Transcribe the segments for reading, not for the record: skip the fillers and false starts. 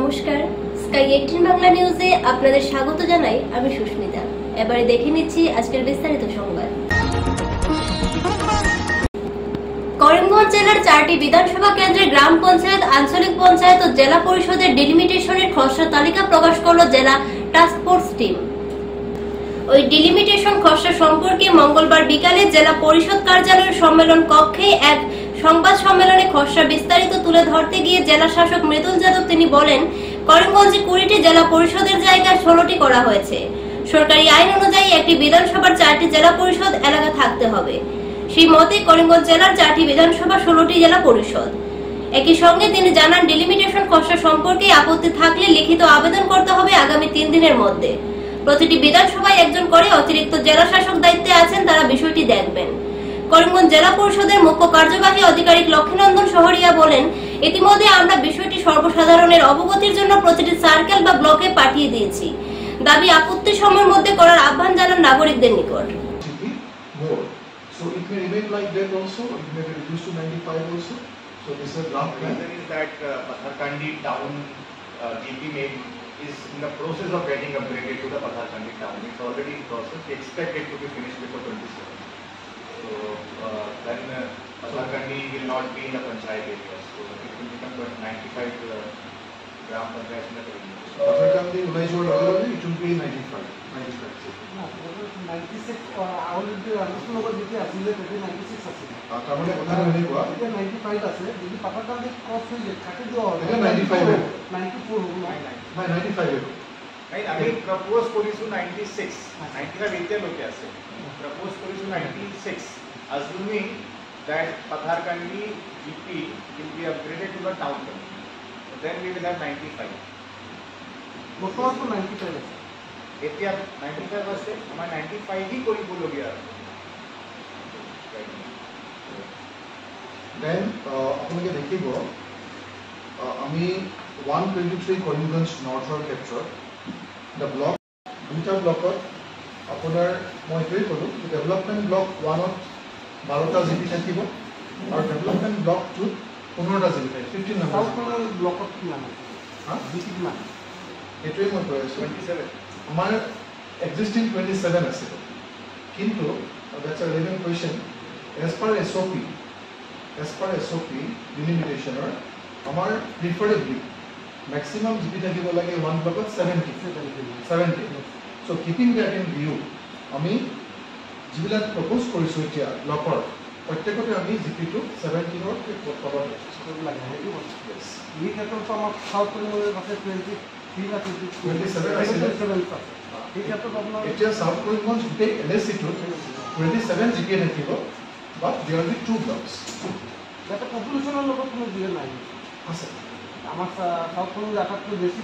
নমস্কার, স্কাই 18 বাংলা নিউজে আপনাদের স্বাগত জানাই। আমি সুস্মিতা। এবারে দেখে নিচ্ছি আজকের বিস্তারিত সংবাদ। করিমগঞ্জ জেলার 4টি বিধানসভা কেন্দ্রে গ্রাম পঞ্চায়েত, আঞ্চলিক পঞ্চায়েত ও জেলা পরিষদের ডিলিমিটেশনের খসড়া তালিকা প্রকাশ করল জেলা টাস্ক ফোর্স টিম। ওই ডিলিমিটেশন খসড়া সম্পর্কে মঙ্গলবার বিকালে জেলা পরিষদ কার্যালয়ের সম্মেলন কক্ষে এক সংবাদ সম্মেলনে খসড়া বিস্তারিত তুলে ধরতে গিয়ে জেলা শাসক মৃদুল যাদব তিনি বলেন, করিমগঞ্জে 20টি জেলা পরিষদের জায়গায় 16টি করা হয়েছে। সরকারি আইন অনুযায়ী একটি বিধানসভার 4টি জেলা পরিষদ এলাকা থাকতে হবে। সেই মতে করিমগঞ্জ জেলার 4টি বিধানসভা, 16টি জেলা পরিষদ। একই সঙ্গে তিনি জানান, ডিলিমিটেশন খসড়া সম্পর্কে আপত্তি থাকলে লিখিত আবেদন করতে হবে আগামী 3 দিনের মধ্যে। প্রতিটি বিধানসভায় একজন করে অতিরিক্ত জেলা শাসক দায়িত্বে আছেন, তারা বিষয়টি দেখবেন। করিমগঞ্জ জেলা পরিষদের মুখ্য কার্যবাহী আধিকারিক লক্ষ্মীনন্দন শহরিয়া বলেন, ইতিমধ্যে আমরা বিষয়টি সর্বসাধারণের অবগতির জন্য প্রতিটি সার্কেল বা ব্লকে পাঠিয়ে দিয়েছি। দাবি আপত্তি সময়ের মধ্যে করার আহ্বান জানান নাগরিকদের নিকট। So it may remain like that also, it may be reduced to 95 also. So this is a draft plan. The reason is that Patharkandi town GP name is in the process of getting upgraded to the Patharkandi town. It's already in process. We expect it to be finished before 27. So then Patharkandi will not be in the panchayat area. So it will become 95 gram panchayat in the community. Patharkandi it will be 95. 96 already understand over the asile 96 আছে তাহলে কথা হইনি কোয়া এটা 95 আছে যদি পাপাকান্দি cross হয়ে যায় কাটে দেওয়া হবে এটা 95 94 হবে ভাই 95 नहीं अभी प्रपोज करिसु 96 95 इथे लोके আছে propose करिसु 96 assuming that Patharkandi GP will be upgraded to the town so then we will have 95 বর্তমান তো 95 আছে এতিয়া 95 আছে আমরা 95 ही করি বলগিয়া দেন আপোনালোকে দেখিব আমি 123 করিমগঞ্জ নৰ্থৰ ক্ষেত্ৰত the block দুটা ব্লকত আপোনাৰ মই এইটোৱে ক'লো ডেভেলপমেণ্ট ব্লক 1ত 12টা জিপি থাকিব আৰু ডেভেলপমেণ্ট ব্লক 2ত 15টা জিপি থাকিব 15 নম্বৰ ব্লকত কি নাম আছে জিপি কিমান এইটোৱে মই কৈ আছো 27 আমাৰ existing 27 আছে কিন্তু that's a relevant question as per SOP delimitation or আমাৰ preferably maximum GP থাকিব লাগে 1 blockত 70 so keeping that in view আমি যিবিলাক propose কৰিছো এতিয়া ব্লকৰ প্ৰত্যেকতে আমি GP টো 17 ৰ কভাৰ লাগে হেতু yes এই ক্ষেত্ৰত আমাৰ সাউথ কৰিমগঞ্জৰ আছে 23 আছে 27 আছে এই ক্ষেত্ৰত আপোনাৰ এতিয়া সাউথ কৰিমগঞ্জ গোটেই LSC টো 27 GP থাকিব but there will be 2 blocks এটা পপুলেশনৰ লগত কোনো দিয়ে নাই আছে আমাৰ সাউথ কৰিমগঞ্জ আটাইতকৈ বেছি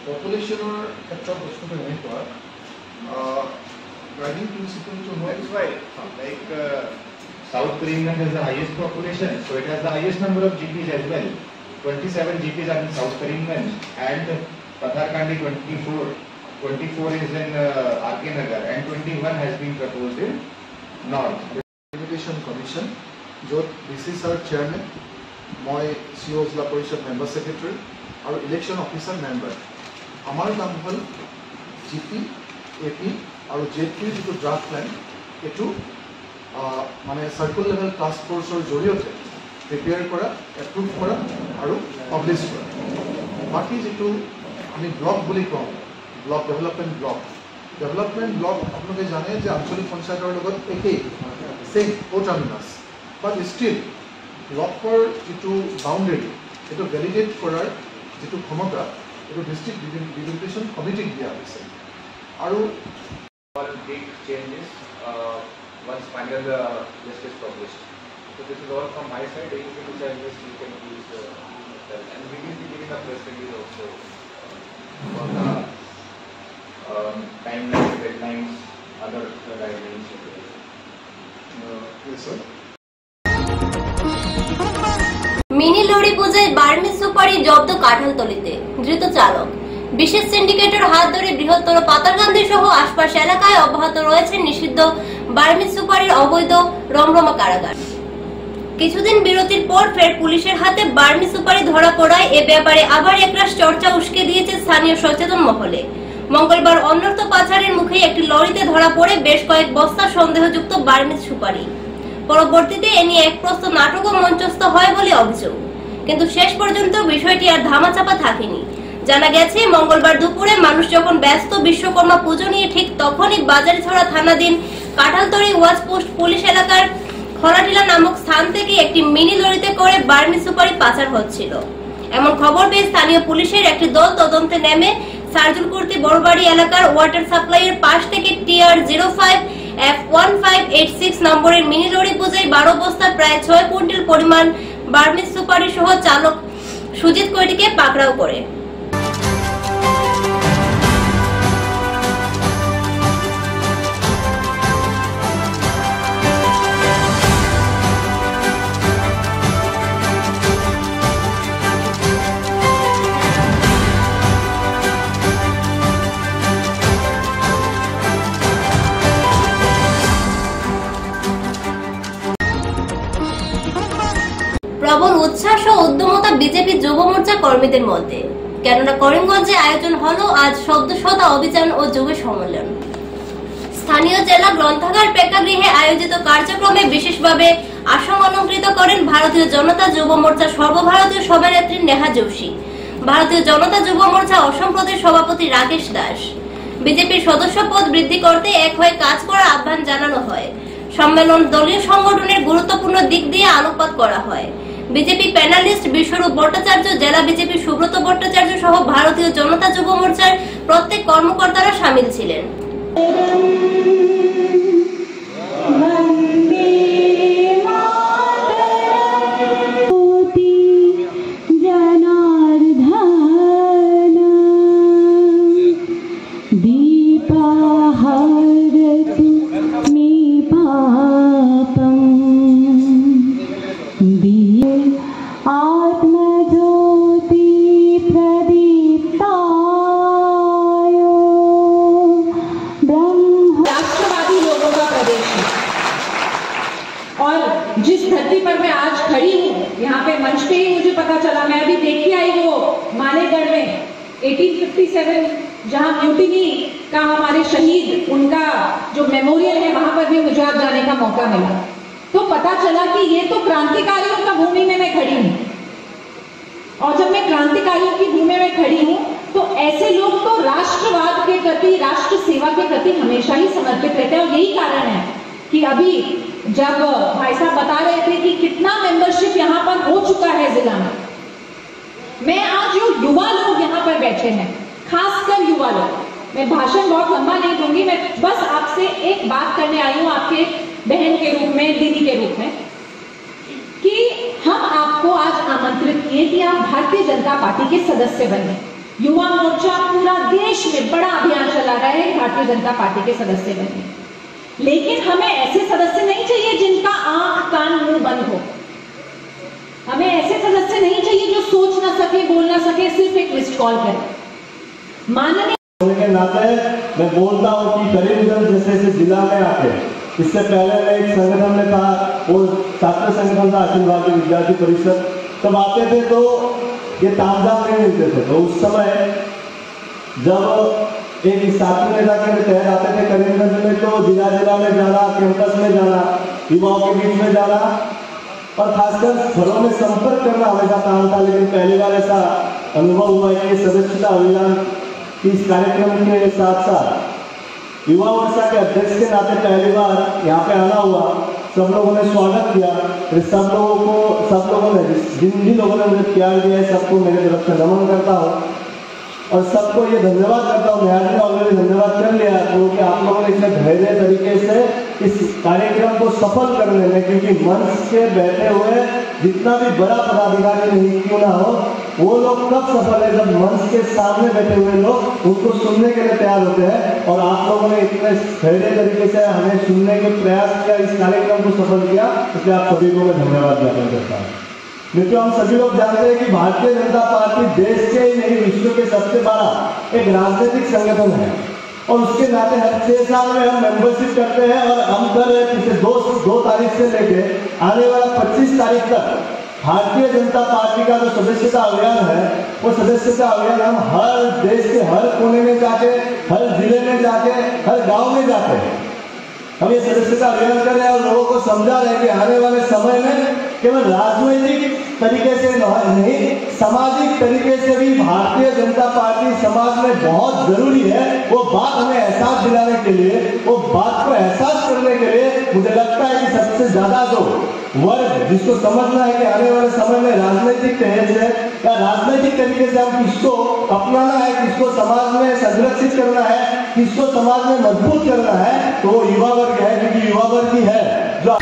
পপুলেশনৰ ক্ষেত্ৰত বস্তুটো এনেকুৱা guiding principle to know that's why like South Karimganj has the highest population so it has the highest number of GPs as well 27 GPs are in South Karimganj and Patharkandi 24 is in RK Nagar and 21 has been proposed in North Invitation Commission jot this is our chairman moi CEO Jila Parishad member secretary আৰু election officer member আমাৰ কাম হল GP AP আৰু J3 যিটো draft plan এটো মানে circle level task ফোর্সৰ জৰিয়তে prepare কৰা approve কৰা আৰু পাবলিশ কৰা বাকি যেটো আমি ব্লক বুলি কওঁ ব্লক ডেভেলপমেন্ট ব্লক আপোনালোকে জানে যে আঞ্চলিক পঞ্চায়তৰ লগত একেই সেম কোটামিনাস বাট ষ্টিল ব্লকৰ যেটো বাউণ্ডাৰী এটো ভ্যালিডেট কৰাৰ যেটো ক্ষমতা এটো ডিস্ট্ৰিক্ট ডিলিমিটেশন কমিটিক দিয়া হৈছে আৰু all big changes once final list is published. So this is all from my side. Anything which I missed, you can please tell. And we will be giving a press release also for the timelines, deadlines, other guidelines. Yes, sir. Mini lorry পূজায় বার্মি সুপারি জব্দ কাঁঠালতলিতে, ধৃত চালক। বিশেষ সিন্ডিকেটের হাত ধরে বৃহত্তর পাতারকান্দি সহ আশপাশ এলাকায় অব্যাহত রয়েছে নিষিদ্ধ বার্মি সুপারির অবৈধ রমরমা কারাগার। কিছুদিন বিরতির পর ফের পুলিশের হাতে বার্মি সুপারি ধরা পড়ায় এ ব্যাপারে আবার একরাশ চর্চা উস্কে দিয়েছে স্থানীয় সচেতন মহলে। মঙ্গলবার অন্যত্র পাচারের মুখে একটি লরিতে ধরা পড়ে বেশ কয়েক বস্তা সন্দেহযুক্ত বার্মি সুপারি। পরবর্তীতে এ নিয়ে এক প্রস্ত নাটকও মঞ্চস্থ হয় বলে অভিযোগ, কিন্তু শেষ পর্যন্ত বিষয়টি আর ধামাচাপা থাকেনি। জানা গেছে, মঙ্গলবার দুপুরে মানুষ যখন ব্যস্ত বিশ্বকর্মা পুজো নিয়ে, ঠিক তখনই বাজারছড়া থানাধীন কাঁঠালতলী ওয়াচপোস্ট পুলিশ এলাকার খোলাটিলা নামক স্থান থেকে একটি মিনি লরিতে করে বার্মি সুপারি পাচার হচ্ছিল। এমন খবর পেয়ে স্থানীয় পুলিশের একটি দল তদন্তে নেমে সার্জুলকুর্তি বড়বাড়ি এলাকার ওয়াটার সাপ্লাইয়ের পাশ থেকে TR05F1586 নম্বরের মিনি লরি বোঝাই 12 বস্তা প্রায় 6 কুইন্টাল পরিমাণ বার্মি সুপারি সহ চালক সুজিত কৈটিকে পাকড়াও করে। প্রবল উচ্ছ্বাস ও উদ্যমতা বিজেপি যুব মোর্চা কর্মীদের মধ্যে, কেননা করিমগঞ্জে আয়োজন হলো আজ সদ্যশতা অভিযান ও যুব সম্মেলন। স্থানীয় জেলা গ্রন্থাগার প্রেক্ষাগৃহে আয়োজিত কার্যক্রমে বিশেষভাবে আসন অলঙ্কৃত করেন ভারতীয় জনতা যুব মোর্চা সর্বভারতীয় সভানেত্রী নেহা যোশী, ভারতীয় জনতা যুব মোর্চা অসম প্রদেশ সভাপতি রাকেশ দাস। বিজেপির সদস্য পদ বৃদ্ধি করতে এক হয়ে কাজ করার আহ্বান জানানো হয়। সম্মেলন দলীয় সংগঠনের গুরুত্বপূর্ণ দিক দিয়ে আলোকপাত করা হয়। বিজেপি প্যানেলিস্ট বিশ্বরূপ ভট্টাচার্য, জেলা বিজেপি সুব্রত ভট্টাচার্য সহ ভারতীয় জনতা যুব মোর্চার প্রত্যেক কর্মকর্তারা শামিল ছিলেন। और जिस धरती पर मैं आज खड़ी हूँ, यहाँ पे मंच पे ही मुझे पता चला, मैं अभी देख के आई वो मानेगढ़ में 1857 जहाँ म्यूटिनी का हमारे शहीद उनका जो मेमोरियल है वहां पर भी मुझे आज जाने का मौका मिला, तो पता चला कि ये तो क्रांतिकारियों का भूमि में मैं खड़ी हूँ। और जब मैं क्रांतिकारियों की भूमि में खड़ी हूँ तो ऐसे लोग तो राष्ट्रवाद के प्रति, राष्ट्र सेवा के प्रति हमेशा ही समर्पित रहते हैं। और यही कारण है कि अभी जब भाई साहब बता रहे थे कि कितना मेंबरशिप यहाँ पर हो चुका है जिला में, मैं आज जो युवा लोग यहाँ पर बैठे हैं, खासकर युवा लोग, मैं भाषण बहुत लंबा नहीं दूंगी, मैं बस आपसे एक बात करने आई हूँ आपके बहन के रूप में, दीदी के रूप में, कि हम आपको आज आमंत्रित किए कि आप भारतीय जनता पार्टी के सदस्य बने। युवा मोर्चा पूरा देश में बड़ा अभियान चला रहा है भारतीय जनता पार्टी के सदस्य बने, लेकिन हमें ऐसे सदस्य नहीं चाहिए जिनका आंख कान मुंह बंद हो। हमें ऐसे सदस्य नहीं चाहिए जो सोच ना सके, बोल ना सके, सिर्फ एक मिस्ड कॉल करे। माननीय के नाते मैं बोलता हूँ कि करीमगंज जैसे जिला में आके, इससे पहले मैं एक संगठन में था, वो छात्र संगठन था अखिल भारतीय विद्यार्थी परिषद, तब आते थे तो ये तामझाम नहीं मिलते थे। तो उस समय जब एक साथी नेता के तहत आते थे करीमगंज में, तो जिला जिला में जाना, कैंपस में जाना, युवाओं के बीच में जाना और खासकर घरों में संपर्क करना हमेशा काम था। लेकिन पहली बार ऐसा अनुभव हुआ कि सदस्यता अभियान की इस कार्यक्रम के साथ साथ युवा मोर्चा के अध्यक्ष के नाते पहली बार यहाँ पे आना हुआ। सब लोगों ने स्वागत किया, सब लोगों ने जिन लोगों ने मुझे प्यार दिया है सबको मेरे तरफ से नमन करता हूँ और सबको ये धन्यवाद करता हूँ। नेहा जी ने ऑलरेडी धन्यवाद कर लिया क्योंकि आप लोगों ने इतने धैर्य तरीके से इस कार्यक्रम को सफल करने में, क्योंकि मंच से बैठे हुए जितना भी बड़ा पदाधिकारी नहीं क्यों ना हो, वो लोग कब सफल है जब मंच के सामने बैठे हुए लोग उनको सुनने के लिए तैयार होते हैं। और आप लोगों ने इतने धैर्य तरीके से हमें सुनने के प्रयास किया, इस कार्यक्रम को सफल किया, इसलिए आप सभी को मैं धन्यवाद ज्ञापन करता हूँ। मित्रों, हम सभी लोग जानते हैं कि भारतीय जनता पार्टी देश के ही नहीं विश्व के सबसे बड़ा एक राजनीतिक संगठन है। और उसके नाते हर 6 साल में हम मेंबरशिप करते हैं और हम कर रहे हैं पिछले 2 तारीख से लेके आने वाला 25 तारीख तक भारतीय जनता पार्टी का जो सदस्यता अभियान है वो सदस्यता अभियान हम हर देश के हर कोने में जाके, हर जिले में जाके, हर गांव में जाके हम ये सदस्यता अभियान कर रहे हैं और लोगों को समझा रहे हैं कि आने वाले समय में केवल राजनीतिक तरीके से नहीं, सामाजिक तरीके से भी भारतीय जनता पार्टी समाज में बहुत जरूरी है। वो बात हमें एहसास दिलाने के लिए, वो बात को एहसास करने के लिए मुझे लगता है कि सबसे ज्यादा जो वर्ग जिसको समझना है कि आने वाले समय में राजनीतिक तहज है या राजनीतिक तरीके से हम किसको अपनाना है, किसको समाज में संरक्षित करना है, किसको समाज में मजबूत करना है, तो वो युवा वर्ग है, क्योंकि युवा वर्ग ही है जो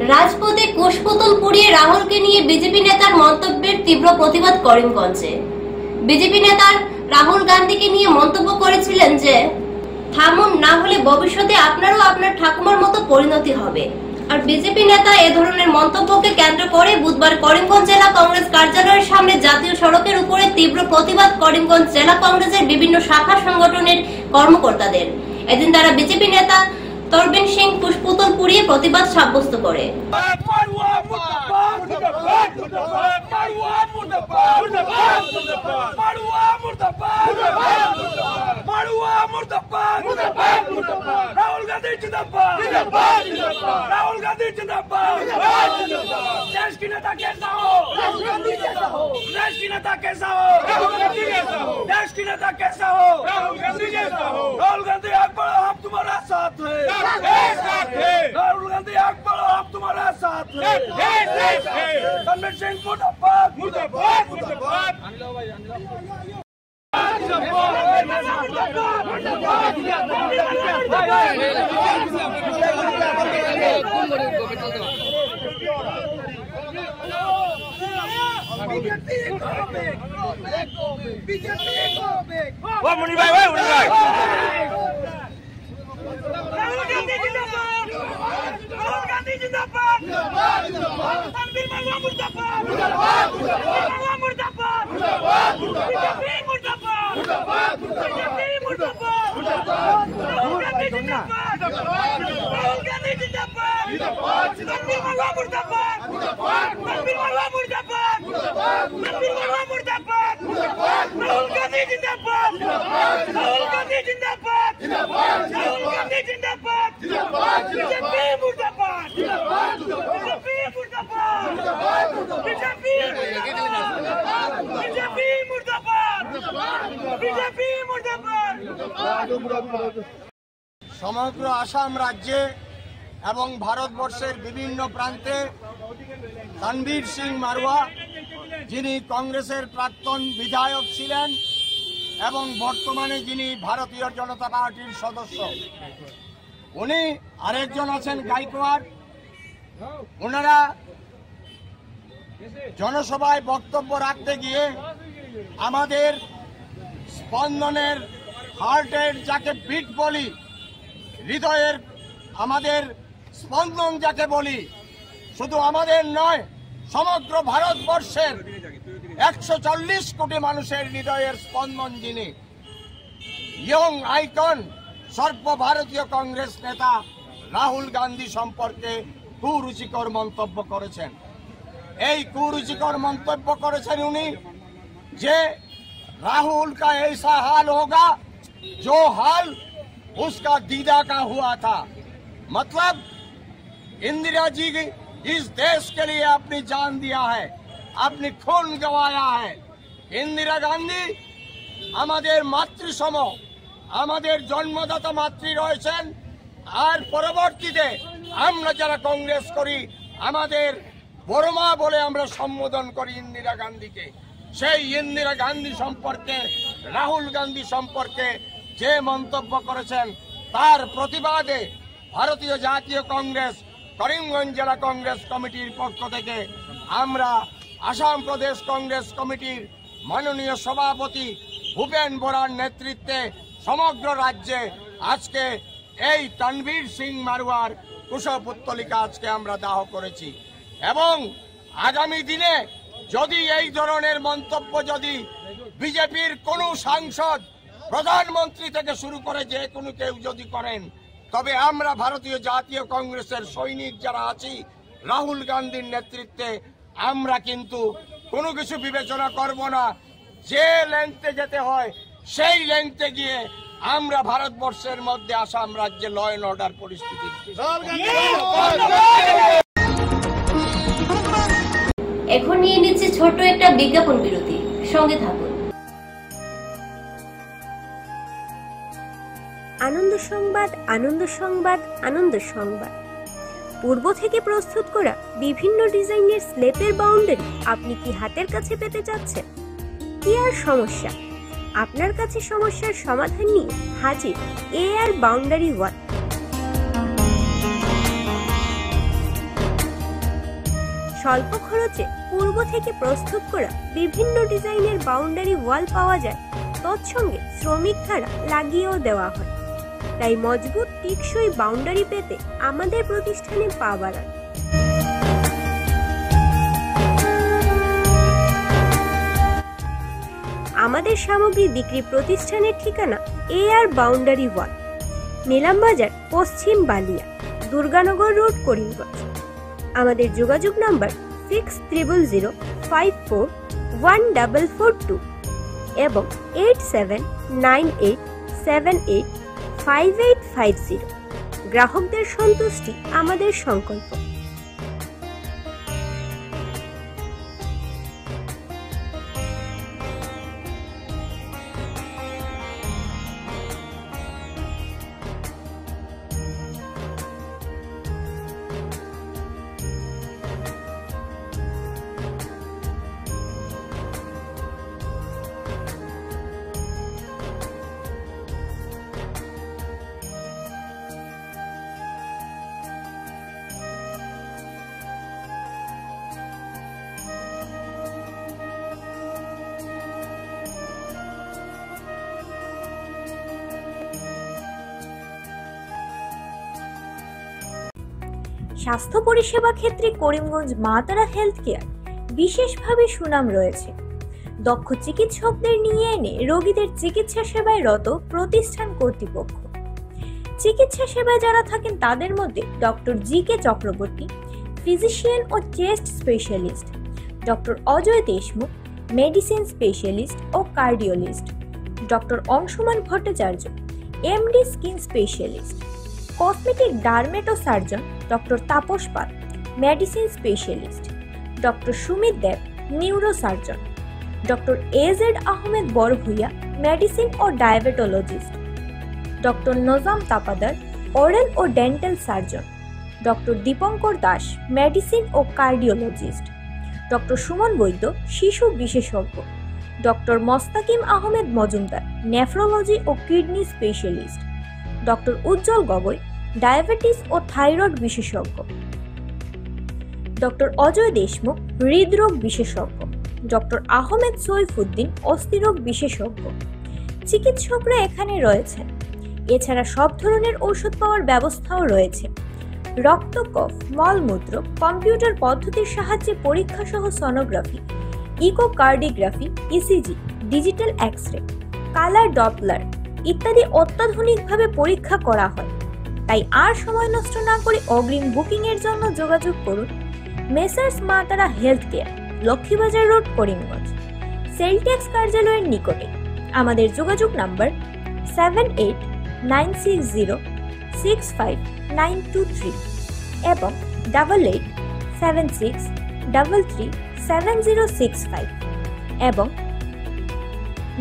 রাজপথে কুশপুতুল পুড়িয়ে রাহুলকে নিয়ে বিজেপি নেতার মন্তব্যের তীব্র প্রতিবাদ করিমগঞ্জে। বিজেপি নেতার রাহুল গান্ধীকে নিয়ে মন্তব্য করেছিলেন যে থামুন, না হলে ভবিষ্যতে আপনারও আপনার ঠাকুমার মতো পরিণতি হবে। আর বিজেপি নেতা এ ধরনের মন্তব্যকে কেন্দ্র করে বুধবার করিমগঞ্জ জেলা কংগ্রেস কার্যালয়ের সামনে জাতীয় সড়কের উপরে তীব্র প্রতিবাদ করিমগঞ্জ জেলা কংগ্রেসের বিভিন্ন শাখা সংগঠনের কর্মকর্তাদের। এদিন তারা বিজেপি নেতা তরবিন সিং কুশপুতুল পুড়িয়ে প্রতিবাদ সাব্যস্ত করে। राहुल गांधी जिंदाबाद, राहुल गांधी जिंदाबाद। देश की नेता कैसा हो, देश की नेता कैसा हो, देश की नेता कैसा हो, राहुल गांधी जैसा हो। राहुल गांधी आग बढ़ो, हम तुम्हारा साथ है, राहुल गांधी आग बढ़ो, हम तुम्हारा साथ है। रणवीर सिंह मुर्दाबाद, मुर्दाबाद, मुर्दाबाद। मुनि भाई, मुनि भाई। राहुल गांधी जिंदाबाद, राहुल गांधी जिंदाबाद, रणवीर मलवा मुर्दाबाद, मुर्दाबाद, मलवा मुर्दाबाद, मुर्दाबाद, बीजेपी मुर्दाबाद, मुर्दाबाद, बीजेपी मुर्दाबाद, राहुल गांधी जिंदाबाद, राहुल गांधी जिंदाबाद, रणवीर मलवा मुर्दाबाद, रणवीर मलवा मुर्दाबाद, रणवीर मलवा मुर्दाबाद, राहुल गांधी जिंदाबाद, राहुल गांधी जिंदाबाद, राहुल गांधी जिंदाबाद, बीजेपी मुर्दाबाद, बीजेपी मुर्दाबाद, बीजेपी मुर्दाबाद, बीजेपी मुर्दाबाद, बीजेपी मुर्दाबाद। সমগ্র আসাম রাজ্যে এবং ভারতবর্ষের বিভিন্ন প্রান্তে রণবীর সিং মারওয়া, যিনি কংগ্রেসের প্রাক্তন বিধায়ক ছিলেন এবং বর্তমানে যিনি ভারতীয় জনতা পার্টির সদস্য, উনি আরেকজন আছেন গাইকোয়াড়। ওনারা জনসভায় বক্তব্য রাখতে গিয়ে আমাদের স্পন্দনের, হার্টের যাকে বিট বলি, হৃদয়ের আমাদের স্পন্দন যাকে বলি, শুধু আমাদের নয় সমগ্র ভারতবর্ষের 140 কোটি মানুষের হৃদয়ের স্পন্দন যিনি, ইয়ং আইকন সর্বভারতীয় কংগ্রেস নেতা রাহুল গান্ধী সম্পর্কে কুরুচিকর মন্তব্য করেছেন। এই কুরুচিকর মন্তব্য করেছেন উনি যে राहुल का ऐसा हाल होगा जो हाल उसका दीदा का हुआ था। मतलब इंदिरा जी इस देश के लिए अपनी जान दिया है, अपनी खून गंवाया है। इंदिरा गांधी আমাদের মাতৃসম, আমাদের জন্মদাতা মাতৃ রয়েছেন। আর পরবর্তীতে আমরা যারা কংগ্রেস করি আমাদের বড় মা বলে আমরা সম্বোধন করি ইন্দিরা গান্ধীকে। সেই ইন্দিরা গান্ধী সম্পর্কে, রাহুল গান্ধী সম্পর্কে যে মন্তব্য করেছেন তার প্রতিবাদে ভারতীয় জাতীয় কংগ্রেস করিমগঞ্জ জেলা কংগ্রেস কমিটির পক্ষ থেকে আমরা আসাম প্রদেশ কংগ্রেস কমিটির মাননীয় সভাপতি ভূপেন বরার নেতৃত্বে সমগ্র রাজ্যে আজকে এই রণবীর সিং মারওয়ার কুশপুত্তলিকা আজকে আমরা দাহ করেছি। এবং আগামী দিনে যদি এই ধরনের মন্তব্য যদি বিজেপির কোনো সাংসদ প্রধানমন্ত্রী থেকে শুরু করে যে কোনো কেউ যদি করেন, তবে আমরা ভারতীয় জাতীয় কংগ্রেসের সৈনিক যারা আছি, রাহুল গান্ধীর নেতৃত্বে আমরা কিন্তু কোনো কিছু বিবেচনা করব না। যে লেন্থে যেতে হয় সেই লেন্থে গিয়ে আমরা ভারতবর্ষের মধ্যে আসাম রাজ্যে ল অ্যান্ড অর্ডার পরিস্থিতি এখন নিয়ে নিচ্ছে ছোট একটা বিজ্ঞাপন বিরতি, সঙ্গে থাকুন। আনন্দ সংবাদ, আনন্দ সংবাদ, আনন্দ সংবাদ। পূর্ব থেকে প্রস্তুত করা বিভিন্ন ডিজাইনের স্লেপের বাউন্ডারি আপনি কি হাতের কাছে পেতে চাচ্ছেন? কি আর সমস্যা, আপনার কাছে সমস্যার সমাধান নিয়ে হাজির এআর বাউন্ডারি ওয়াল। স্বল্প খরচে পূর্ব থেকে প্রস্তুত করা বিভিন্ন ডিজাইনের বাউন্ডারি ওয়াল পাওয়া যায়, তৎসঙ্গে শ্রমিক ধারা লাগিয়েও দেওয়া হয়। তাই মজবুত টেকসই বাউন্ডারি পেতে আমাদের প্রতিষ্ঠানে পা বাড়ান। আমাদের সামগ্রী বিক্রি প্রতিষ্ঠানের ঠিকানা এআর বাউন্ডারি ওয়াল, নিলামবাজার, পশ্চিম বালিয়া, দুর্গানগর রোড, করিমগঞ্জ। আমাদের যোগাযোগ নাম্বার 6000541442 এবং 8798785850। গ্রাহকদের সন্তুষ্টি আমাদের সংকল্প। স্বাস্থ্য পরিষেবা ক্ষেত্রে করিমগঞ্জ মা তারা হেলথ কেয়ার বিশেষভাবে সুনাম রয়েছে। দক্ষ চিকিৎসকদের নিয়ে এনে রোগীদের চিকিৎসা সেবায় রত প্রতিষ্ঠান কর্তৃপক্ষ। চিকিৎসা সেবায় যারা থাকেন তাদের মধ্যে ডক্টর জি.কে. চক্রবর্তী, ফিজিশিয়ান ও chest specialist, doctor Ajay Deshmukh, medicine specialist ও cardiologist, doctor Anshuman Bhattacharya, MD skin specialist, cosmetic dermato surgeon doctor Tapas Pal, medicine specialist, doctor Sumit Deb, neuro surgeon, doctor A Z Ahmed Barbhuiya, medicine ও diabetologist, doctor Nazam Tapadar, oral ও dental surgeon, doctor Dipankar Das, medicine ও cardiologist, doctor Suman Baidya, শিশু বিশেষজ্ঞ, doctor Mostakim Ahmed Majumdar, nephrology ও kidney specialist, doctor উজ্জ্বল Gogoi, diabetes ও thyroid বিশেষজ্ঞ, doctor Ajay Deshmukh, হৃদরোগ বিশেষজ্ঞ, doctor Ahmed Saifuddin, অস্থিরোগ বিশেষজ্ঞ। চিকিৎসকরা এখানে রয়েছেন। এছাড়া সব ধরনের ঔষধ পাওয়ার ব্যবস্থাও রয়েছে। রক্ত, কফ, মলমূত্র কম্পিউটার পদ্ধতির সাহায্যে পরীক্ষা সহ sonography, echocardiography, ECG, digital X-ray, colour Doppler ইত্যাদি অত্যাধুনিকভাবে পরীক্ষা করা হয়। তাই আর সময় নষ্ট না করে অগ্রিম বুকিং এর জন্য যোগাযোগ করুন মেসার্স মা তারা health care, Laxmibazar road, Karimganj, sell tax কার্যালয়ের নিকটে। আমাদের যোগাযোগ নাম্বার 7896065923 এবং 8876337065 এবং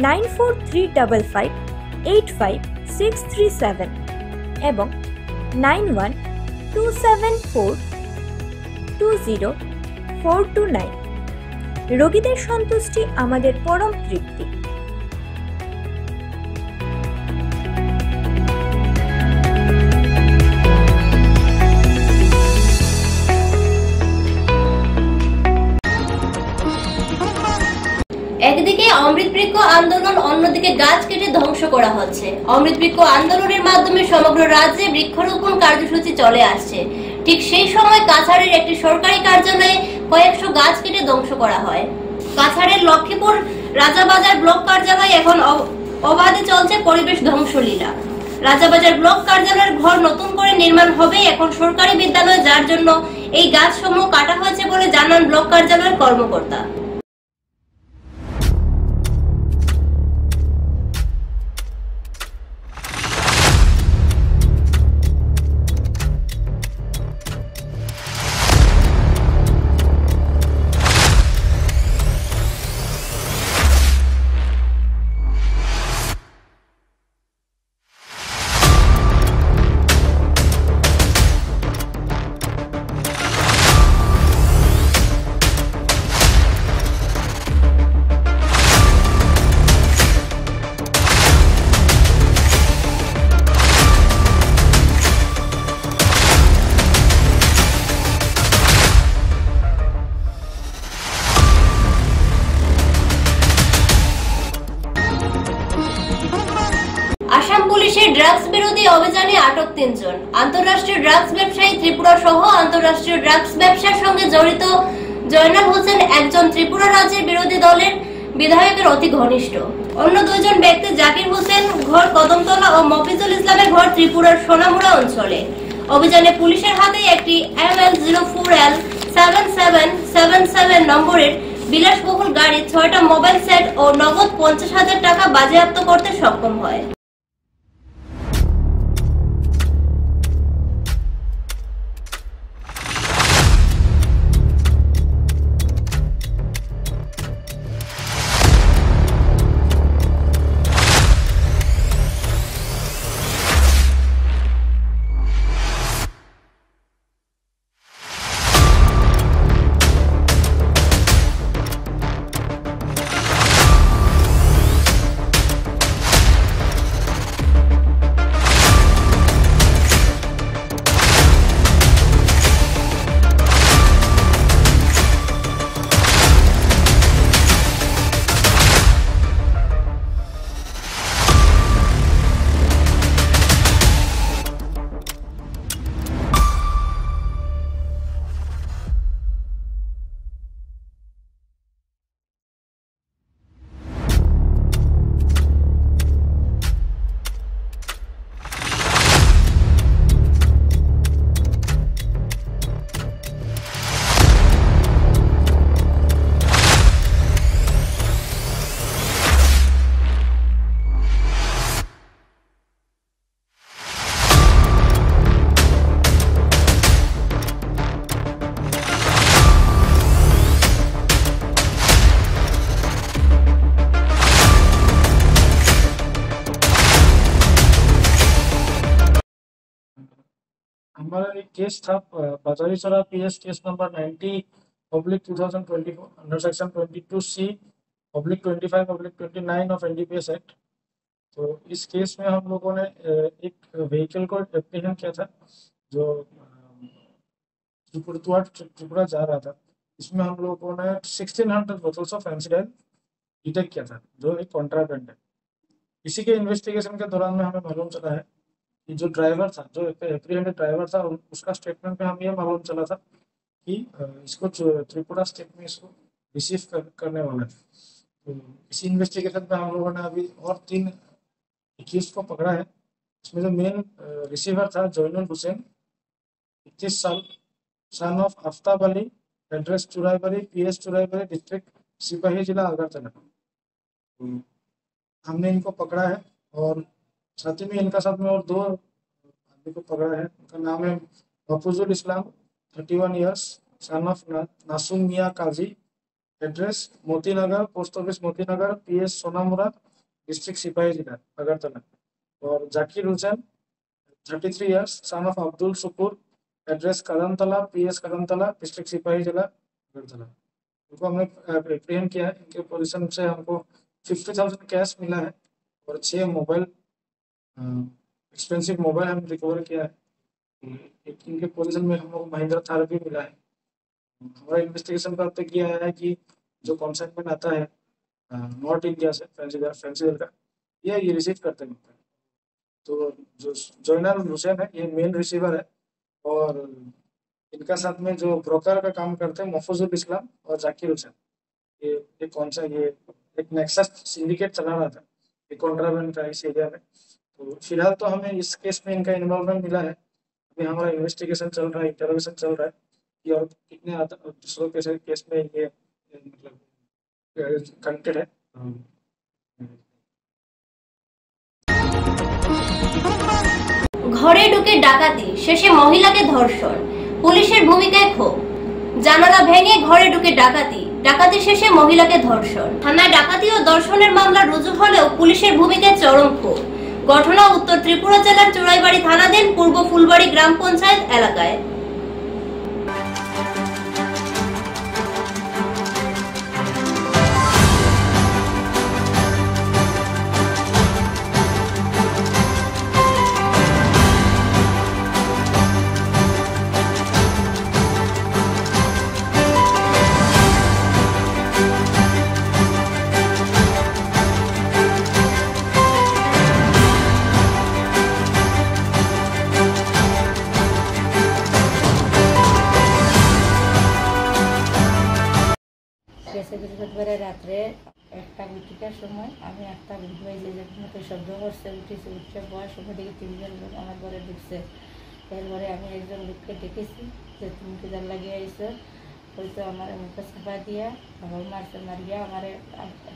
9435585637 এবং 9127420429। রোগীদের সন্তুষ্টি আমাদের পরম তৃপ্তি। একদিকে অমৃত বৃক্ষ আন্দোলন, অন্যদিকে গাছ কেটে ধ্বংস করা হচ্ছে। অমৃত বৃক্ষ আন্দোলনের মাধ্যমে সমগ্র রাজ্যে বৃক্ষরোপণ কার্যসূচি চলে আসছে। ঠিক সেই সময় কাছাড়ের একটি সরকারি কার্যালয়ে কয়েকশো গাছ কেটে ধ্বংস করা হয়। কাছাড়ের লক্ষ্মীপুর রাজাবাজার ব্লক কার্যালয় এখন অবাধে চলছে পরিবেশ ধ্বংসলীলা। রাজাবাজার ব্লক কার্যালয়ের ঘর নতুন করে নির্মাণ হবে এখন সরকারি বিদ্যালয়, যার জন্য এই গাছসমূহ কাটা হয়েছে বলে জানান ব্লক কার্যালয়ের কর্মকর্তা। আসাম পুলিশের ড্রাগস বিরোধী অভিযানে আটক ৩ জন। আন্তঃরাষ্ট্রীয় ড্রাগস ব্যবসায়ী ত্রিপুরা সহ আন্তঃরাষ্ট্রীয় ড্রাগস ব্যবসার সঙ্গে জড়িত জয়নাল হোসেন একজন ত্রিপুরা রাজ্যের বিরোধী দলের বিধায়কের অতি ঘনিষ্ঠ। অন্য 2 জন ব্যক্তি জাকির হোসেন ঘর কদমতলা ও মফিজুল ইসলামের ঘর ত্রিপুরার সোনামুড়া অঞ্চলে। অভিযানে পুলিশের হাতে একটি ML04L7777 নম্বরের বিলাসবহুল গাড়ি, 6টা মোবাইল সেট ও নগদ 50,000 টাকা বাজেয়াপ্ত করতে সক্ষম হয়। हमारा एक केस था बाजारी सरा PS case number 90/2024 under section 22C/25/29 of NDPS act. तो इस केस में हम लोगों ने एक व्हीकल को एप्रीहेंड किया था जो त्रिपुरा जा रहा था। इसमें हम लोगों ने 1600 बोतल्स ऑफ एनसीडाइल डिटेक्ट किया था जो एक कॉन्ट्राबैंड है। इसी के इन्वेस्टिगेशन के दौरान में हमें मालूम चला है कि जो ड्राइवर था, जो एप्रीहेंडेड ड्राइवर था, उसका स्टेटमेंट में हमें ये मालूम चला था कि इसको त्रिपुरा स्टेट में इसको रिसीव करने वाला है। तो इसी इन्वेस्टिगेशन में हम लोगों ने अभी और 3 एक्यूज को पकड़ा है। इसमें जो मेन रिसीवर था जयनुल हुसैन 21 साल, son of Aftab Ali, address Churaibari, PS Churaibari, district Sepahijala Agartala. हमने इनको पकड़ा है और साथ ही में इनका साथ में और 2 आदमी को पकड़ा है। उनका नाम है मफूजुल इस्लाम 31 years, son of Nasum Miyan Kazi, address Motinagar, post office Motinagar, PS Sonamura, district Sepahijala Agartala. और Zakir Hussain 33 years, son of Abdul Shukur, address Kadamtala, PS Kadamtala, district Sepahijala Agartala. इनको हमने एप्रीहेंड किया है। इनके पोजीशन से हमको 50,000 कैश मिला है और 6 मोबाइल एक्सपेंसिव मोबाइल हम रिकवर किया है। इनके पोजीशन में हम लोग महिंद्रा थार भी मिला है। हमारा इन्वेस्टिगेशन पर अब तक ये आया है कि जो कॉन्साइनमेंट आता है नॉर्थ इंडिया से फैंसीवेयर का, ये रिसीव करते हैं। तो जो जयनाल हुसैन है ये मेन रिसीवर है और इनका साथ में जो ब्रोकर का काम करते हैं मफूजुल इस्लाम और जाकिर हुसैन, ये एक नेक्सस सिंडिकेट चला रहा था। कॉन्ट्राबैंड का इस एरिया में। तो फिलहाल तो हमें इस केस में इनका इन्वॉल्वमेंट मिला है। अभी हमारा इन्वेस्टिगेशन चल रहा है, इंटरोगेशन चल रहा है कि और कितने दूसरों के केस में ये मतलब कनेक्टेड है। ঘরে ঢুকে ডাকাতি, শেষে মহিলাকে ধর্ষণ, পুলিশের ভূমিকায় ক্ষোভ। জানালা ভেঙে ঘরে ঢুকে ডাকাতি শেষে মহিলাকে ধর্ষণ। থানায় ডাকাতি ও ধর্ষণের মামলা রুজু হলেও পুলিশের ভূমিকায় চরম ক্ষোভ। ঘটনা উত্তর ত্রিপুরা জেলার চুড়াইবাড়ি থানাধীন পূর্ব ফুলবাড়ি গ্রাম পঞ্চায়েত এলাকায়। গেছে বৃহস্পতিবারে রাত্রে 1:00 সময় আমি একটা বুঝবাই যে মুখে শব্দ করছে, উঠেছি, উঠে বয়স সময় দেখি 3জন লোক আমার ঘরে ঢুকছে। এরপরে আমি একজন লোককে ডেকেছি যে তুমি কি জাল লাগিয়ে আইছো, হয়তো আমার মুখে চাপা দিয়া আমার মারছে, মারিয়া আমার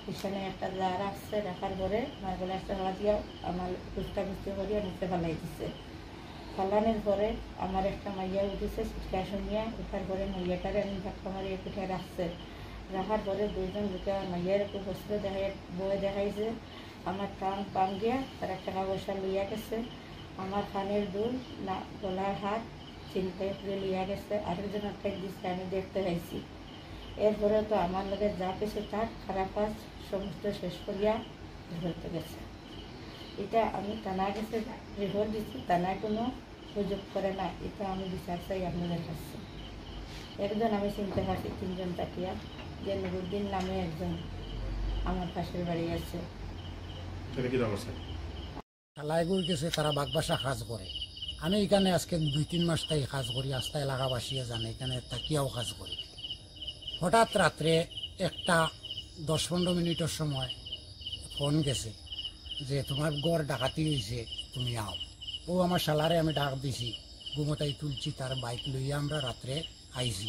পিছনে একটা যা রাখছে, রাখার পরে আমার গলা চাপা দিয়া আমার কুস্তা কুস্তি করিয়া নিচে ফেলাই দিচ্ছে। ফালানোর পরে আমার একটা মাইয়া উঠেছে, চিৎকার শুনিয়া উঠার পরে মাইয়াটারে আমি ধাক্কা মারিয়ে পিঠে রাখছে। রাখার পরে 2জন লোকে আমার মাইয়ার একটু বসলে বয়ে দেখাইছে। আমার টান পান দিয়া তার টাকা পয়সা লইয়া গেছে। আমার কানের দুল না গলার হাত চিনটাই পুরে লইয়া গেছে। আরেকজন একটা দিচ্ছে, আমি দেখতে পাইছি। এরপরে তো আমার লোকের যা কিছু তার খারাপ কাজ সমস্ত শেষ করিয়া ধরতে গেছে। এটা আমি থানায় গেছে রিপোর্ট দিচ্ছি, থানায় কোনো সুযোগ করে না। এটা আমি বিচার চাই আপনাদের কাছে। একজন আমি চিনতে পারছি, 3জন তাকিয়া, যে নুরুদ্দিন নামে একজন আমার পাশের বাড়ি আছে। লাইগুর গেছে, তারা বাগবাসা কাজ করে। আমি এখানে আজকে 2-3 মাস তাই কাজ করি, আস্তা এলাকাবাসীরা জানে, এখানে তাকিয়াও কাজ করি। হঠাৎ রাত্রে একটা 10-15 মিনিটের সময় ফোন গেছে যে তোমার গড় ডাকাতি হয়েছে, তুমি আও। ও আমার শালারে আমি ডাক দিছি, ঘুমোতাই তুলছি, তার বাইক লইয়া আমরা রাত্রে আইছি।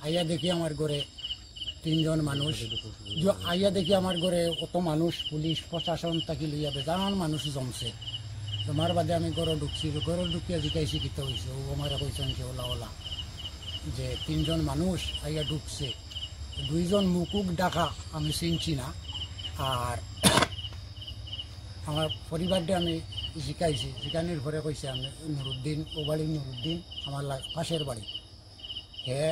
আইয়া দেখি আমার ঘরে 3জন মানুষ, আইয়া দেখি আমার ঘরে অত মানুষ, পুলিশ প্রশাসন তাকে লইয়া বেজান মানুষ জমছে। তোমার বাদে আমি ঘরে ঢুকছি, ঘরে ঢুকিয়া জিকাইছি কিতে হয়েছে। ও আমার কইছেন যে ওলা ওলা যে 3জন মানুষ আইয়া ঢুকছে, 2জন মুকুক ডাকা আমি চিনছি না। আর আমার পরিবারটা আমি জিকাইছি, জিকানির ঘরে কইছে আমি নুরুদ্দিন, ও বাড়ি নুরুদ্দিন আমার পাশের বাড়ি। হে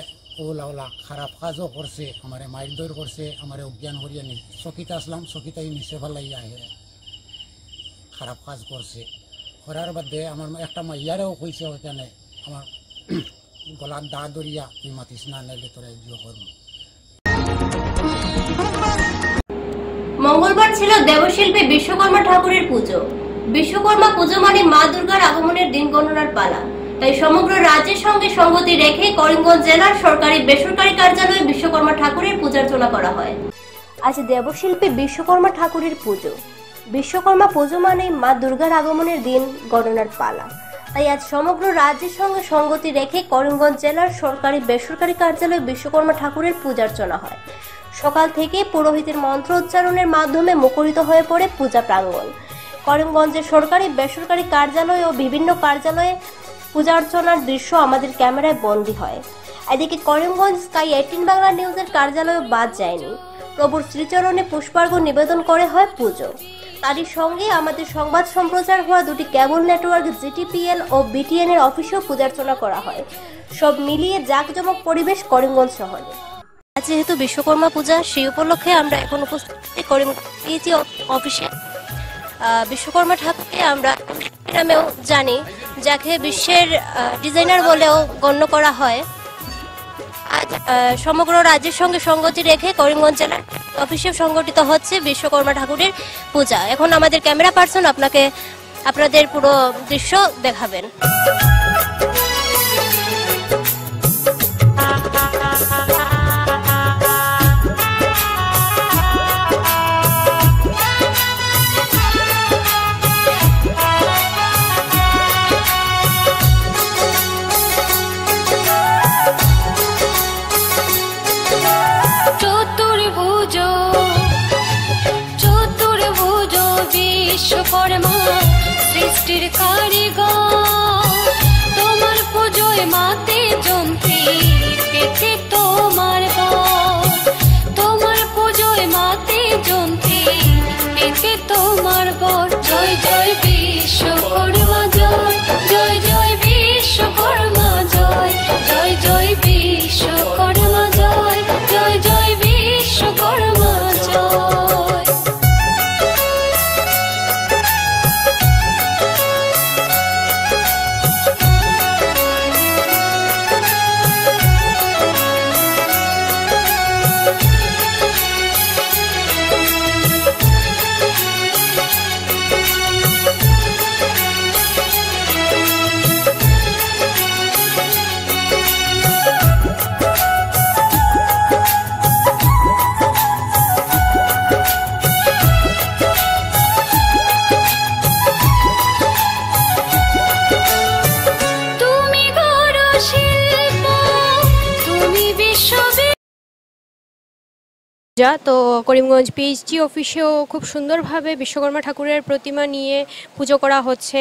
ওলা ওলা খারাপ কাজও করছে, আমার মাইর দৌড় করছে, আমার অজ্ঞান করিয়া চকিতে আসলাম, চকিতাই নিচে ফেলাইয়া হে খারাপ কাজ করছে। করার বাদে আমার একটা মাইয়ারেও কইছে ওখানে আমার গলার দা দরিয়া তুই মাতিস না, নাইলে তোরা ইয়ে করবো। মঙ্গলবার ছিল দেবশিল্পী বিশ্বকর্মা ঠাকুরের পুজো। বিশ্বকর্মা পুজো মানে মা দুর্গার আগমনের দিন গণনার পালা। তাই সমগ্র রাজ্যের সঙ্গে সঙ্গতি রেখে করিমগঞ্জ জেলার সরকারি বেসরকারি কার্যালয়ে বিশ্বকর্মা ঠাকুরের পূজার্চনা করা হয়। আজ দেবশিল্পী বিশ্বকর্মা ঠাকুরের পুজো। বিশ্বকর্মা পুজো মানে মা দুর্গার আগমনের দিন গণনার পালা। তাই আজ সমগ্র রাজ্যের সঙ্গে সঙ্গতি রেখে করিমগঞ্জ জেলার সরকারি বেসরকারি কার্যালয়ে বিশ্বকর্মা ঠাকুরের পূজার্চনা হয়। সকাল থেকে পুরোহিতের মন্ত্র উচ্চারণের মাধ্যমে মুখরিত হয়ে পড়ে পূজা প্রাঙ্গণ। করিমগঞ্জের সরকারি বেসরকারি কার্যালয় ও বিভিন্ন কার্যালয়ে পূজা অর্চনার দৃশ্য আমাদের ক্যামেরায় বন্দী হয়। এদিকে করিমগঞ্জ স্কাই 18 বাংলা নিউজের কার্যালয়ে বাদ যায়নি। প্রভুর শ্রীচরণে পুষ্পার্ঘ্য নিবেদন করে হয় পুজো। তারই সঙ্গে আমাদের সংবাদ সম্প্রচার হওয়া 2টি কেবল নেটওয়ার্ক জিটিপিএল ও বিটিএন এর অফিসেও পূজার্চনা করা হয়। সব মিলিয়ে জাঁকজমক পরিবেশ করিমগঞ্জ শহরে। যেহেতু বিশ্বকর্মা পূজা, সেই উপলক্ষে আমরা এখন উপস্থিত করিমগঞ্জ অফিসে। বিশ্বকর্মা ঠাকুরকে আমরা নামেও জানি, যাকে বিশ্বের ডিজাইনার বলেও গণ্য করা হয়। আজ সমগ্র রাজ্যের সঙ্গে সঙ্গতি রেখে করিমগঞ্জ জেলার অফিসে সংগঠিত হচ্ছে বিশ্বকর্মা ঠাকুরের পূজা। এখন আমাদের ক্যামেরা পার্সন আপনাদের পুরো দৃশ্য দেখাবেন। বিশ্বকর্মা সৃষ্টির কারিগর তোমার পুজোয় মাতে যন্ত্রী পেতে তোমার বর তোমার পুজোয় মাতে যন্ত্রী পেতে তোমার বর জয় জয় বিশ্বকর্মা জয় জয় জয় বিশ্বকর্মা জয় জয় জয় বিশ্বকর্মা জয় জয় জয় বিশ্বকর্মা জয়। তো করিমগঞ্জ পিএইচডি অফিসেও খুব সুন্দরভাবে বিশ্বকর্মা ঠাকুরের প্রতিমা নিয়ে পুজো করা হচ্ছে,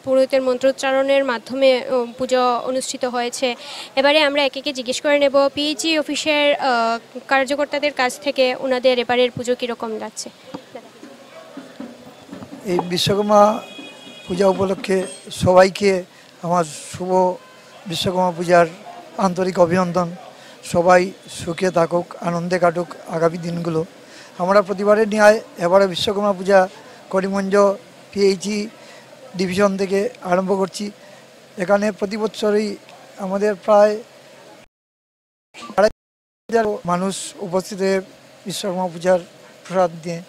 পুরোহিতের মন্ত্রোচ্চারণের মাধ্যমে পুজো অনুষ্ঠিত হয়েছে। এবারে আমরা একে একে জিজ্ঞেস করে নেব পিএইচডি অফিসের কার্যকর্তাদের কাছ থেকে ওনাদের এবারের পুজো কীরকম যাচ্ছে। এই বিশ্বকর্মা পূজা উপলক্ষে সবাইকে আমার শুভ বিশ্বকর্মা পূজার আন্তরিক অভিনন্দন। সবাই সুখে থাকুক, আনন্দে কাটুক আগামী দিনগুলো। আমরা প্রতিবারের ন্যায় এবারে বিশ্বকর্মা পূজা করিমগঞ্জ পিএইচই ডিভিশন থেকে আরম্ভ করছি। এখানে প্রতি বছরই আমাদের প্রায় 2,500 মানুষ উপস্থিত হয়ে বিশ্বকর্মা পূজার প্রসাদ দিয়ে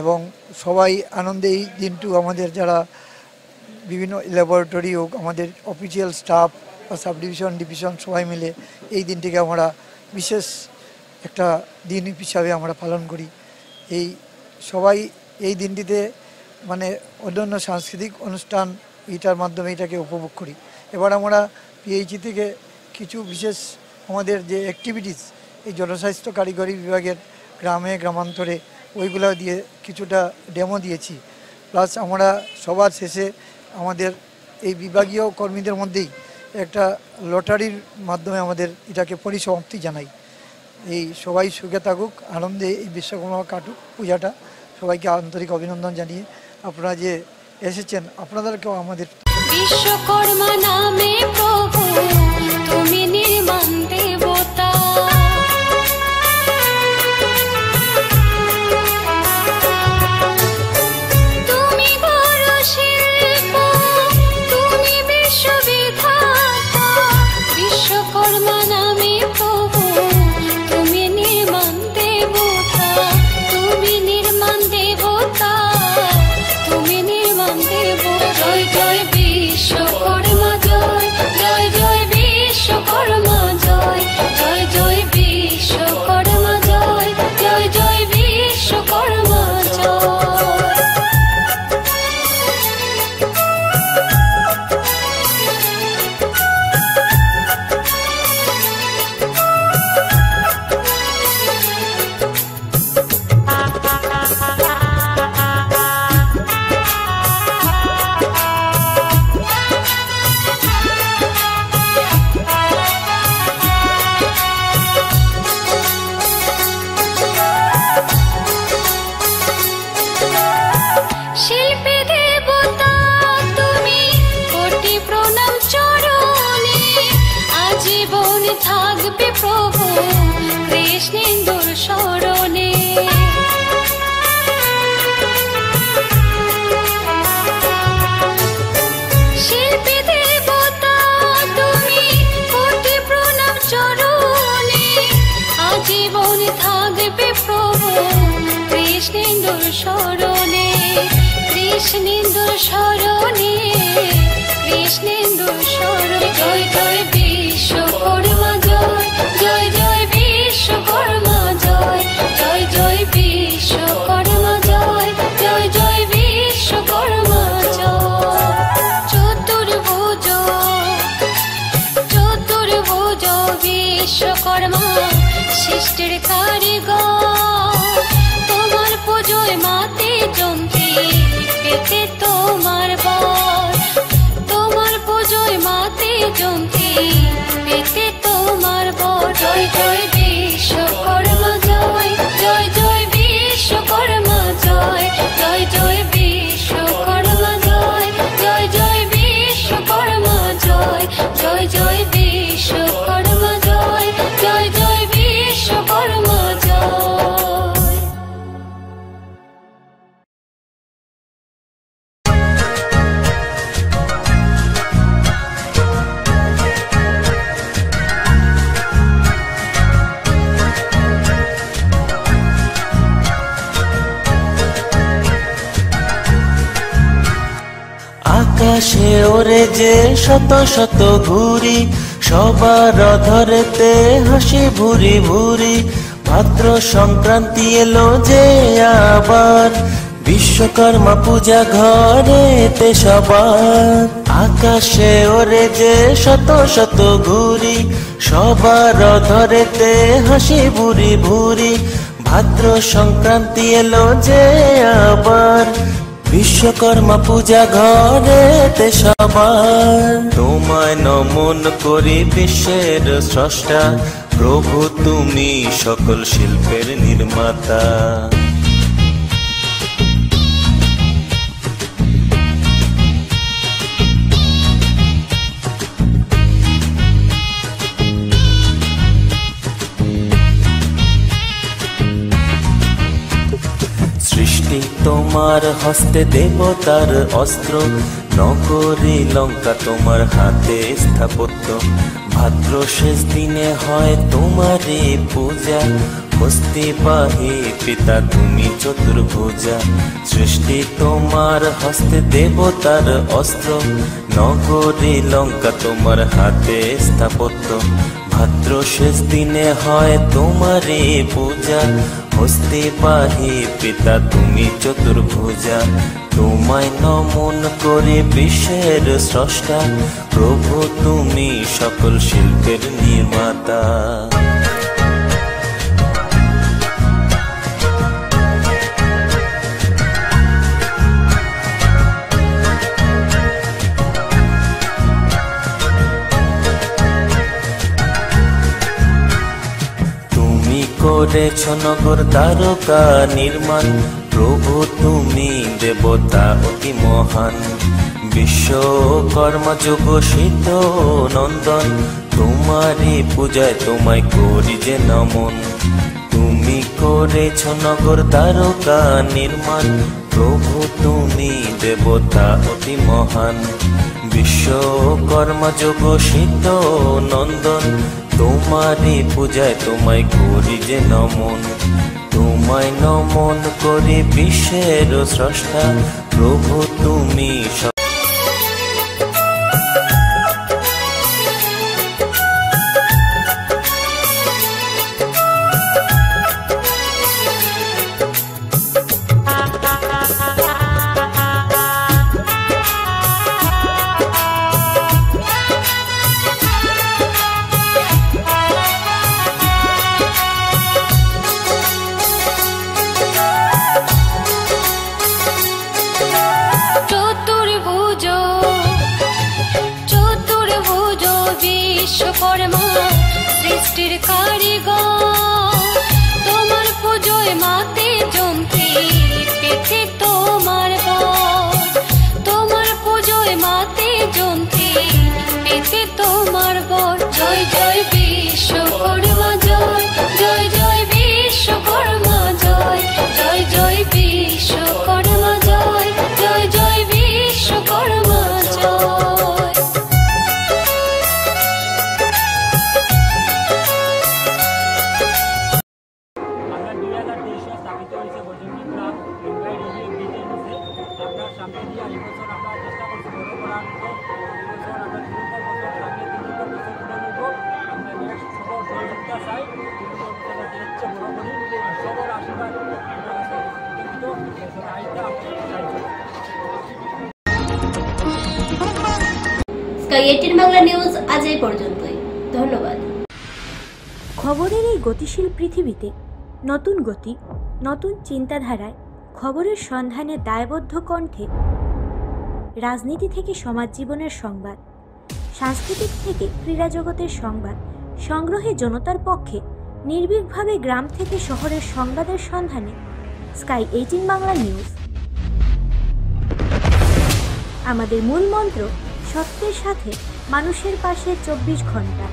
এবং সবাই আনন্দে এই দিনটু আমাদের যারা বিভিন্ন ল্যাবরেটরি হোক, আমাদের অফিসিয়াল স্টাফ বা সাব ডিভিশন ডিভিশন সবাই মিলে এই দিনটিকে আমরা বিশেষ একটা দিন হিসাবে আমরা পালন করি। এই সবাই এই দিনটিতে মানে অন্যান্য সাংস্কৃতিক অনুষ্ঠান এইটার মাধ্যমে এটাকে উপভোগ করি। এবার আমরা পিএইচই থেকে কিছু বিশেষ আমাদের যে অ্যাক্টিভিটিস এই জনস্বাস্থ্য কারিগরি বিভাগের গ্রামে গ্রামান্তরে ওইগুলো দিয়ে কিছুটা ডেমো দিয়েছি। প্লাস আমরা সবার শেষে আমাদের এই বিভাগীয় কর্মীদের মধ্যেই একটা লটারির মাধ্যমে আমাদের এটাকে পরিসমাপ্তি জানাই। এই সবাই সুখে থাকুক, আনন্দে এই বিশ্বকর্মা কাটুক পূজাটা। সবাইকে আন্তরিক অভিনন্দন জানিয়ে আপনারা যে এসেছেন আপনাদেরকেও আমাদের বিশ্বকর্মা নামে প্রভু তুমি নির্মাণ দেবতা তুমি বড় শিল্প তুমি বিশ্ববিধাতা বিশ্বকর্মা নামে প্রভু তুমি নির্মাণ দেবতা তুমি নির্মাণ দেবতা তুমি নির্মাণ দেবতা জয় জয় বিশ্বকর্মা জয় জয় জয় বিশ্বকর্মা জয় জয় জয় বিশ্বকর্মা জয় জয় জয় বিশ্বকর্মা জয়। শিল্পী দেবতা তুমি কোটি প্রণাম চরণে আজীবন থাকবে প্রভু কৃষ্ণেন্দুর শরণে শিল্পী দেবতা তুমি কোটি প্রণাম চরণে আজীবন থাকবে প্রভু কৃষ্ণেন্দুর শরণে কৃষ্ণেন্দুর শরণে কৃষ্ণেন্দুর শরণে জয় জয় বিশ্বকর্মা জয় জয় জয় বিশ্বকর্মা জয় জয় জয় বিশ্বকর্মা জয় জয় জয় বিশ্বকর্মা জয়। চতুর্ভুজ চতুর্ভুজ বিশ্বকর্মা সৃষ্টির কারিগর তোমার পুজোয় মাতে যন্ত্রী ওরে যে শত শত ঘুরি, সবার ধরেতে হাসি ভুরি ভুরি। ভাদ্র সংক্রান্তি এলো যে আবার, বিশ্বকর্মা পূজা ঘরেতে সবার। আকাশে ওরে যে শত শত ঘুরি, সবার ধরেতে হাসি ভুরি ভুরি। ভাদ্র সংক্রান্তি এলো যে আবার, বিশ্বকর্মা পূজা ঘরেতে সবার। তোমায় নমন করি বিশ্বের স্রষ্টা, প্রভু তুমি সকল শিল্পের নির্মাতা। সৃষ্টি তোমার হস্তে দেবতার অস্ত্র, নগরী লঙ্কা তোমার হাতে স্থাপত্য। ভাদ্র শেষ দিনে হয় তোমারই পূজা, হস্তিবাহী পিতা তুমি চতুর্ভুজা। সৃষ্টি তোমার হস্তে দেবতার অস্ত্র, নগরী লঙ্কা তোমার হাতে স্থাপত্য। ভাদ্র শেষ দিনে হয় তোমারই পূজা, হস্তিবাহী পিতা তুমি চতুর্ভুজা। তোমায় নমন করে বিশ্বের স্রষ্টা, প্রভু তুমি সকল শিল্পের নির্মাতা। করেছ নগর দ্বারকা নির্মাণ, প্রভু তুমি দেবতা অতি মহান। বিশ্বকর্মা যোগ সিদ্ধ নন্দন, তোমারই পূজায় তোমায় করি যে নমন। তুমি করেছ নগর দ্বারকা নির্মাণ, প্রভু তুমি দেবতা অতি মহান। বিশ্বকর্মা যোগ সিদ্ধ নন্দন, তোমারই পূজায় তোমায় করি যে নমন। তোমায় নমন করি বিশ্বের স্রষ্টা, প্রভু তুমি বিশ্বকর্মা সৃষ্টির কারিগর। তোমার পুজোয় মাতে জমতি পেতে তোমার বর। তোমার পুজোয় মাতে জমতি পেতে তোমার বর। জয় জয় বিশ্বকর্মা জয়, জয় জয় বিশ্বকর্মা জয়, জয় জয় বিশ্বকর্মা জয়, জয় জয় বিশ্বকর্মা জয়। স্কাই 18 বাংলা নিউজ আজ এই পর্যন্তই। ধন্যবাদ। খবরের এই গতিশীল পৃথিবীতে নতুন গতি, নতুন চিন্তাধারায় খবরের সন্ধানে দায়বদ্ধ কণ্ঠে রাজনীতি থেকে সমাজ জীবনের সংবাদ, সাংস্কৃতিক থেকে ক্রীড়া জগতের সংবাদ সংগ্রহে জনতার পক্ষে নির্ভীকভাবে গ্রাম থেকে শহরের সংবাদের সন্ধানে স্কাই 18 বাংলা নিউজ। আমাদের মূল মন্ত্র সত্যের সাথে মানুষের পাশে 24 ঘন্টা।